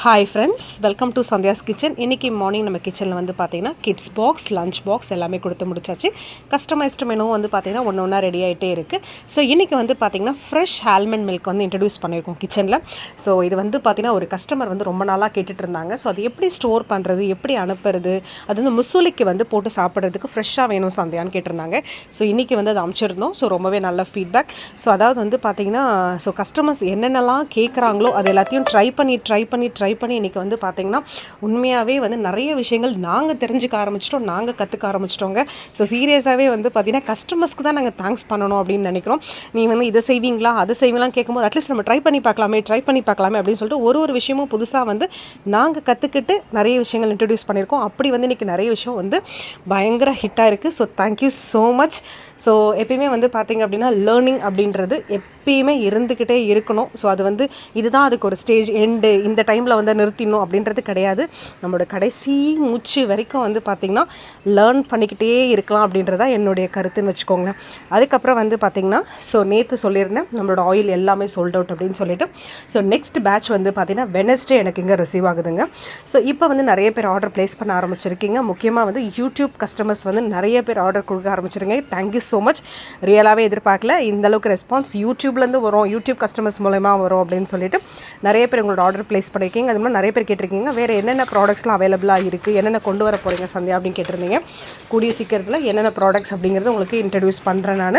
Hi friends, welcome to Sandhya's kitchen. இன்றைக்கி morning நம்ம கிச்சனில் வந்து பார்த்திங்கன்னா கிட்ஸ் பாக்ஸ், லஞ்ச் பாக்ஸ் எல்லாமே கொடுத்து முடிச்சாச்சு. கஸ்டமைஸ்டு மெனுவும் வந்து பார்த்திங்கன்னா ஒன்று ஒன்றா ரெடி ஆகிட்டே இருக்குது. ஸோ இன்றைக்கி வந்து பார்த்திங்கன்னா ஃப்ரெஷ் ஆல்மண்ட் மில்க் வந்து இன்ட்ரடியூஸ் பண்ணியிருக்கோம் கிச்சனில். ஸோ இது வந்து பார்த்திங்கன்னா ஒரு கஸ்டமர் வந்து ரொம்ப நாளாக கேட்டுட்டு இருந்தாங்க. ஸோ அது எப்படி ஸ்டோர் பண்ணுறது, எப்படி அனுப்புறது, அது வந்து முசூலிக்கு வந்து போட்டு சாப்பிட்றதுக்கு ஃப்ரெஷ்ஷாக வேணும் சந்தியான்னு கேட்டிருந்தாங்க. ஸோ இன்றைக்கி வந்து அதை அனுப்பிச்சிருந்தோம். ஸோ ரொம்பவே நல்ல ஃபீட்பேக். ஸோ அதாவது வந்து பார்த்திங்கன்னா ஸோ கஸ்டமர்ஸ் என்னென்னலாம் கேட்குறாங்களோ அது எல்லாத்தையும் ட்ரை பண்ணி இன்றைக்கி வந்து பார்த்திங்கன்னா உண்மையாகவே வந்து நிறைய விஷயங்கள் நாங்கள் தெரிஞ்சுக்க ஆரம்பிச்சிட்டோம், நாங்கள் கற்றுக்க ஆரம்பிச்சிட்டோங்க. ஸோ சீரியஸாகவே வந்து பார்த்திங்கன்னா கஸ்டமர்ஸ்க்கு தான் நாங்கள் தேங்க்ஸ் பண்ணணும் அப்படின்னு நினைக்கிறோம். நீ வந்து இதை செய்வீங்களா, அதை செய்வீங்களான்னு கேட்கும்போது அட்லீஸ்ட் நம்ம ட்ரை பண்ணி பார்க்கலாமே அப்படின்னு சொல்லிட்டு ஒரு விஷயமும் புதுசாக வந்து நாங்கள் கற்றுக்கிட்டு நிறைய விஷயங்கள் இன்ட்ரடியூஸ் பண்ணியிருக்கோம். அப்படி வந்து இன்றைக்கி நிறைய விஷயம் வந்து பயங்கர ஹிட்டாக இருக்குது. So thank you so much. So எப்பயுமே வந்து பார்த்திங்க அப்படின்னா லேர்னிங் அப்படின்றது எப்பயுமே இருந்துக்கிட்டே இருக்கணும். ஸோ அது வந்து இதுதான் அதுக்கு ஒரு ஸ்டேஜ் எண்டு, இந்த டைமில் வந்து நிறுத்திடணும் அப்படின்றது கிடையாது. நம்மளோட கடைசி மூச்சு வரைக்கும் வந்து பார்த்திங்கன்னா லேர்ன் பண்ணிக்கிட்டே இருக்கலாம் அப்படின்றதா என்னுடைய கருத்துன்னு வச்சுக்கோங்க. அதுக்கப்புறம் வந்து பார்த்திங்கன்னா ஸோ நேற்று சொல்லியிருந்தேன் நம்மளோட ஆயில் எல்லாமே சோல்ட் அவுட் அப்படின்னு சொல்லிட்டு. ஸோ நெக்ஸ்ட் பேட்ச் வந்து பார்த்திங்கன்னா வெனஸ்டே எனக்கு இங்கே ரிசீவ் ஆகுதுங்க. ஸோ இப்போ வந்து நிறைய பேர் ஆர்டர் ப்ளேஸ் பண்ண ஆரம்பிச்சிருக்கீங்க. முக்கியமாக வந்து யூடியூப் கஸ்டமர்ஸ் வந்து நிறைய பேர் ஆர்டர் கொடுக்க ஆரம்பிச்சிருங்க. Thank you so much. ரியலாகவே எதிர்பார்க்கல இந்தளவுக்கு ரெஸ்பான்ஸ் யூடியூப்லேருந்து வரும், யூடியூப் கஸ்டமர்ஸ் மூலமாக வரும் அப்படின்னு சொல்லிட்டு நிறைய பேர் உங்களோட ஆர்டர் ப்ளேஸ் பண்ணியிருக்கீங்க. அது மாதிரி நிறைய பேர் கேட்டிருக்கீங்க வேறு என்னென்ன ப்ராடக்ட்ஸ்லாம் அவைலபிளாக இருக்குது, என்னென்ன கொண்டு வர போகிறீங்க சந்தியா அப்படின்னு கேட்டிருந்தீங்க. கூடிய சீக்கிரத்தில் என்னென்ன ப்ராடக்ட்ஸ் அப்படிங்கிறது உங்களுக்கு இன்ட்ரடியூஸ் பண்ணுறேன் நான்.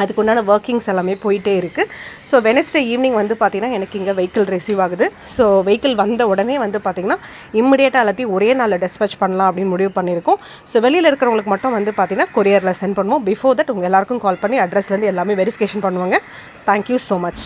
அதுக்கு உண்டான ஒர்க்கிங்ஸ் எல்லாமே போயிட்டே இருக்குது. ஸோ வெனஸ்டே ஈவினிங் வந்து பார்த்திங்கன்னா எனக்கு இங்கே வெஹிக்கிள் ரிசீவ் ஆகுது. ஸோ வெஹிக்கிள் வந்த உடனே வந்து பார்த்திங்கன்னா இம்மிடியேட்டாக எல்லாத்தையும் ஒரே நாளில் டிஸ்பேச் பண்ணலாம் அப்படின்னு முடிவு பண்ணியிருக்கோம். ஸோ வெளியில் இருக்கிறவங்களுக்கு மட்டும் வந்து பார்த்திங்கன்னா கொரியரில் சென்ட் பண்ணுவோம். பிஃபோர் தட் உங்கள் எல்லாருக்கும் கால் பண்ணி அட்ரஸ்லேருந்து எல்லாமே வெரிஃபிகேஷன் பண்ணுவாங்க. Thank you so much.